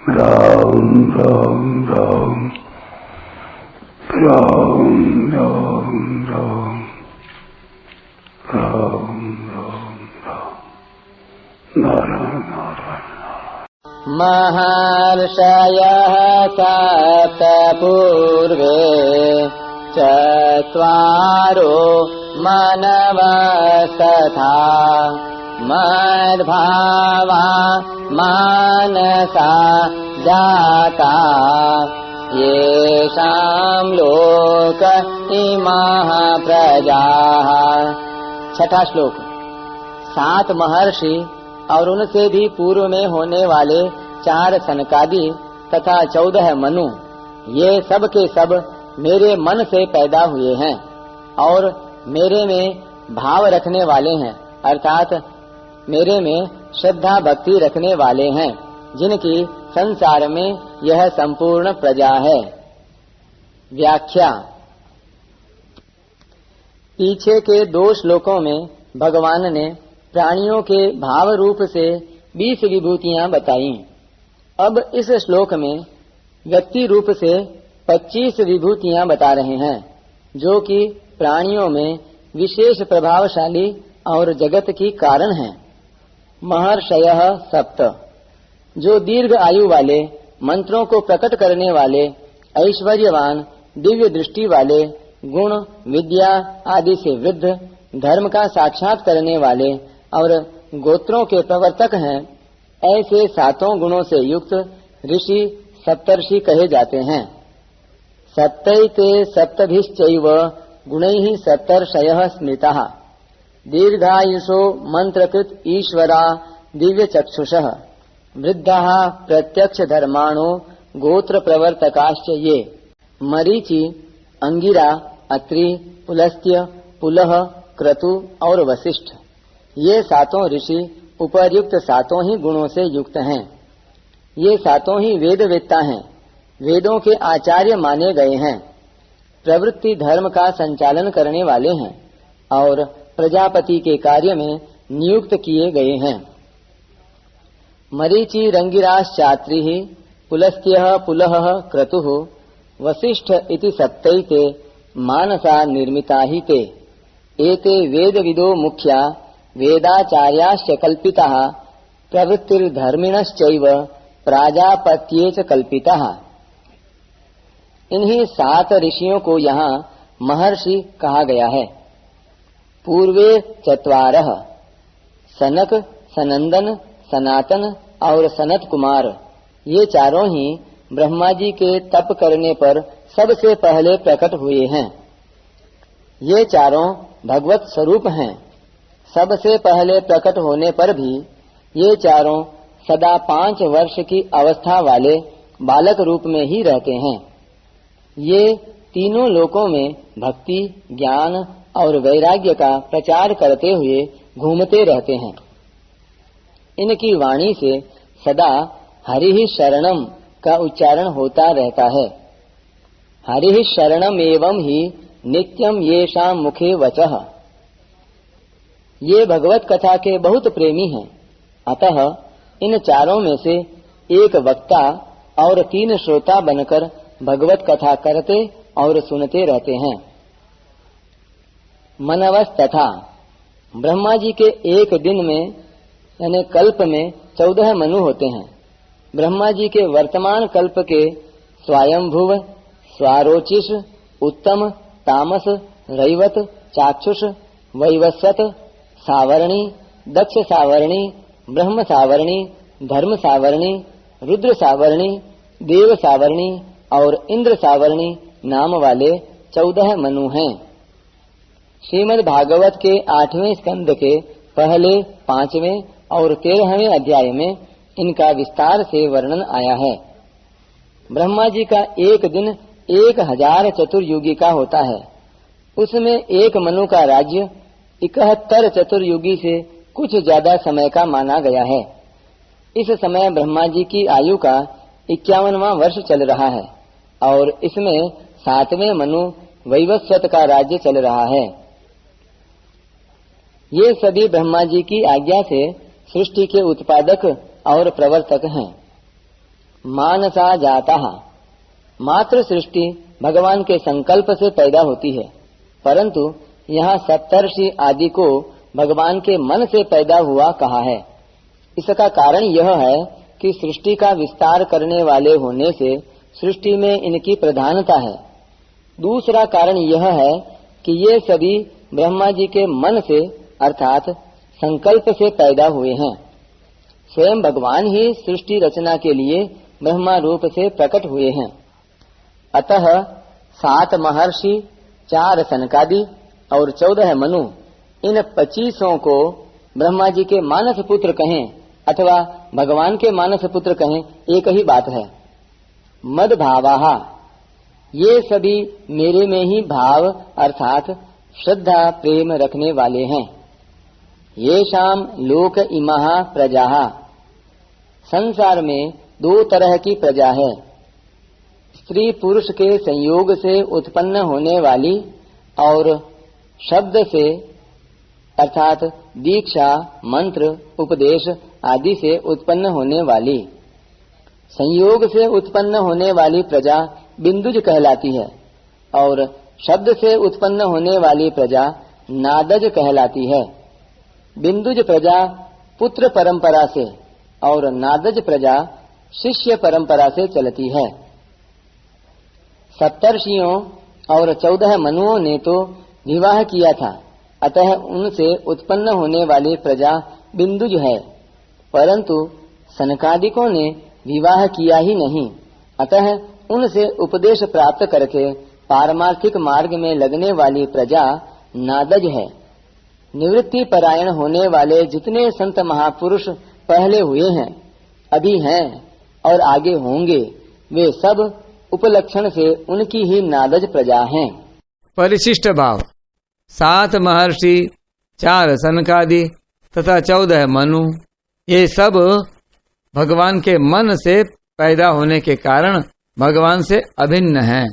राम राम राम राम राम राम राम राम राम नारायण नारायण। महर्षयः सप्त पूर्वे चत्वारो मनवस्तथा मद्भावा मानसा जाता येषां लोक इमाः प्रजाः। छठा श्लोक। 7 महर्षि और उनसे भी पूर्व में होने वाले 4 सनकादि तथा 14 मनु, ये सब के सब मेरे मन से पैदा हुए हैं और मेरे में भाव रखने वाले हैं, अर्थात मेरे में श्रद्धा भक्ति रखने वाले हैं, जिनकी संसार में यह संपूर्ण प्रजा है। व्याख्या। पीछे के 2 श्लोकों में भगवान ने प्राणियों के भाव रूप से 20 विभूतियां बताई। अब इस श्लोक में व्यक्ति रूप से 25 विभूतियां बता रहे हैं, जो कि प्राणियों में विशेष प्रभावशाली और जगत की कारण हैं। महर्षयः सप्त, जो दीर्घ आयु वाले, मंत्रों को प्रकट करने वाले, ऐश्वर्यवान, दिव्य दृष्टि वाले, गुण विद्या आदि से वृद्ध, धर्म का साक्षात करने वाले और गोत्रों के प्रवर्तक हैं, ऐसे 7 गुणों से युक्त ऋषि सप्तर्षि कहे जाते हैं। सप्तैते सप्तभिश्चैव गुणैः सप्तर्षयः स्मृताः दीर्घायुषो मंत्रकृत ईश्वरा दिव्य चक्षुषः वृद्धाः प्रत्यक्ष धर्माणो गोत्र प्रवर्तकाश्च ये। मरीचि, अंगिरा, अत्रि, पुलस्त्य, पुलह, क्रतु और वशिष्ठ, ये 7 ऋषि उपर्युक्त 7 ही गुणों से युक्त हैं। ये 7 ही वेदवेत्ता हैं, वेदों के आचार्य माने गए हैं, प्रवृत्ति धर्म का संचालन करने वाले हैं और प्रजापति के कार्य में नियुक्त किए गए हैं। मरीचि रंगिराश्चात्रिः पुलस्त्यः पुलहः क्रतुः वसिष्ठ इति सप्तैते मानसा निर्मिता ही ते। एते वेदविदो मुख्या वेदाचार्याश्च कल्पिताः प्रवृत्तिर्धर्मिणश्चैव प्राजापत्ये च कल्पिताः। इन्हीं 7 ऋषियों को यहाँ महर्षि कहा गया है। पूर्वे 4 सनक, सनंदन, सनातन और सनत कुमार, ये चारों ही ब्रह्मा जी के तप करने पर सबसे पहले प्रकट हुए हैं। ये चारों भगवत स्वरूप हैं। सबसे पहले प्रकट होने पर भी ये चारों सदा 5 वर्ष की अवस्था वाले बालक रूप में ही रहते हैं। ये तीनों लोकों में भक्ति, ज्ञान और वैराग्य का प्रचार करते हुए घूमते रहते हैं। इनकी वाणी से सदा हरिः शरणम का उच्चारण होता रहता है। हरिः शरणम एवं ही नित्यम येषां मुखे वचः। ये भगवत कथा के बहुत प्रेमी हैं, अतः इन चारों में से एक वक्ता और 3 श्रोता बनकर भगवत कथा करते और सुनते रहते हैं। मनवस तथा, ब्रह्मा जी के एक दिन में यानी कल्प में 14 मनु होते हैं। ब्रह्मा जी के वर्तमान कल्प के स्वयंभुव, स्वारोचिष, उत्तम, तामस, रैवत, चाक्षुष, वैवस्वत, सावर्णी, दक्ष सावर्णी, ब्रह्म सावर्णी, धर्म सावर्णी, रुद्र सावर्णी, देव सावर्णी और इंद्र सावर्णी नाम वाले 14 मनु हैं। श्रीमद् भागवत के 8वें स्कंद के पहले, 5वें और 13वें अध्याय में इनका विस्तार से वर्णन आया है। ब्रह्मा जी का एक दिन 1000 चतुर्युगी का होता है। उसमें एक मनु का राज्य 71 चतुर्युगी से कुछ ज्यादा समय का माना गया है। इस समय ब्रह्मा जी की आयु का 51वां वर्ष चल रहा है और इसमें 7वें मनु वैवस्वत का राज्य चल रहा है। ये सभी ब्रह्मा जी की आज्ञा से सृष्टि के उत्पादक और प्रवर्तक हैं। मानसा जाता। मात्र सृष्टि भगवान के संकल्प से पैदा होती है, परंतु यहाँ सप्तर्षि आदि को भगवान के मन से पैदा हुआ कहा है। इसका कारण यह है कि सृष्टि का विस्तार करने वाले होने से सृष्टि में इनकी प्रधानता है। दूसरा कारण यह है कि ये सभी ब्रह्मा जी के मन से अर्थात संकल्प से पैदा हुए हैं। स्वयं भगवान ही सृष्टि रचना के लिए ब्रह्मा रूप से प्रकट हुए हैं। अतः 7 महर्षि, 4 सनकादि और 14 मनु, इन 25 को ब्रह्मा जी के मानस पुत्र कहें अथवा भगवान के मानस पुत्र कहें, एक ही बात है। मद भावाः, ये सभी मेरे में ही भाव अर्थात श्रद्धा प्रेम रखने वाले हैं। येषाम लोक इमाः प्रजाः, संसार में 2 तरह की प्रजा है, स्त्री पुरुष के संयोग से उत्पन्न होने वाली और शब्द से अर्थात दीक्षा, मंत्र, उपदेश आदि से उत्पन्न होने वाली। संयोग से उत्पन्न होने वाली प्रजा बिंदुज कहलाती है और शब्द से उत्पन्न होने वाली प्रजा नादज कहलाती है। बिंदुज प्रजा पुत्र परंपरा से और नादज प्रजा शिष्य परंपरा से चलती है। सप्तर्षियों और 14 मनुओं ने तो विवाह किया था, अतः उनसे उत्पन्न होने वाली प्रजा बिंदुज है, परंतु सनकादिकों ने विवाह किया ही नहीं, अतः उनसे उपदेश प्राप्त करके पारमार्थिक मार्ग में लगने वाली प्रजा नादज है। निवृत्ति परायण होने वाले जितने संत महापुरुष पहले हुए हैं, अभी हैं और आगे होंगे, वे सब उपलक्षण से उनकी ही नादज प्रजा हैं। परिशिष्ट भाव 7 महर्षि, 4 सनकादि तथा 14 मनु, ये सब भगवान के मन से पैदा होने के कारण भगवान से अभिन्न हैं।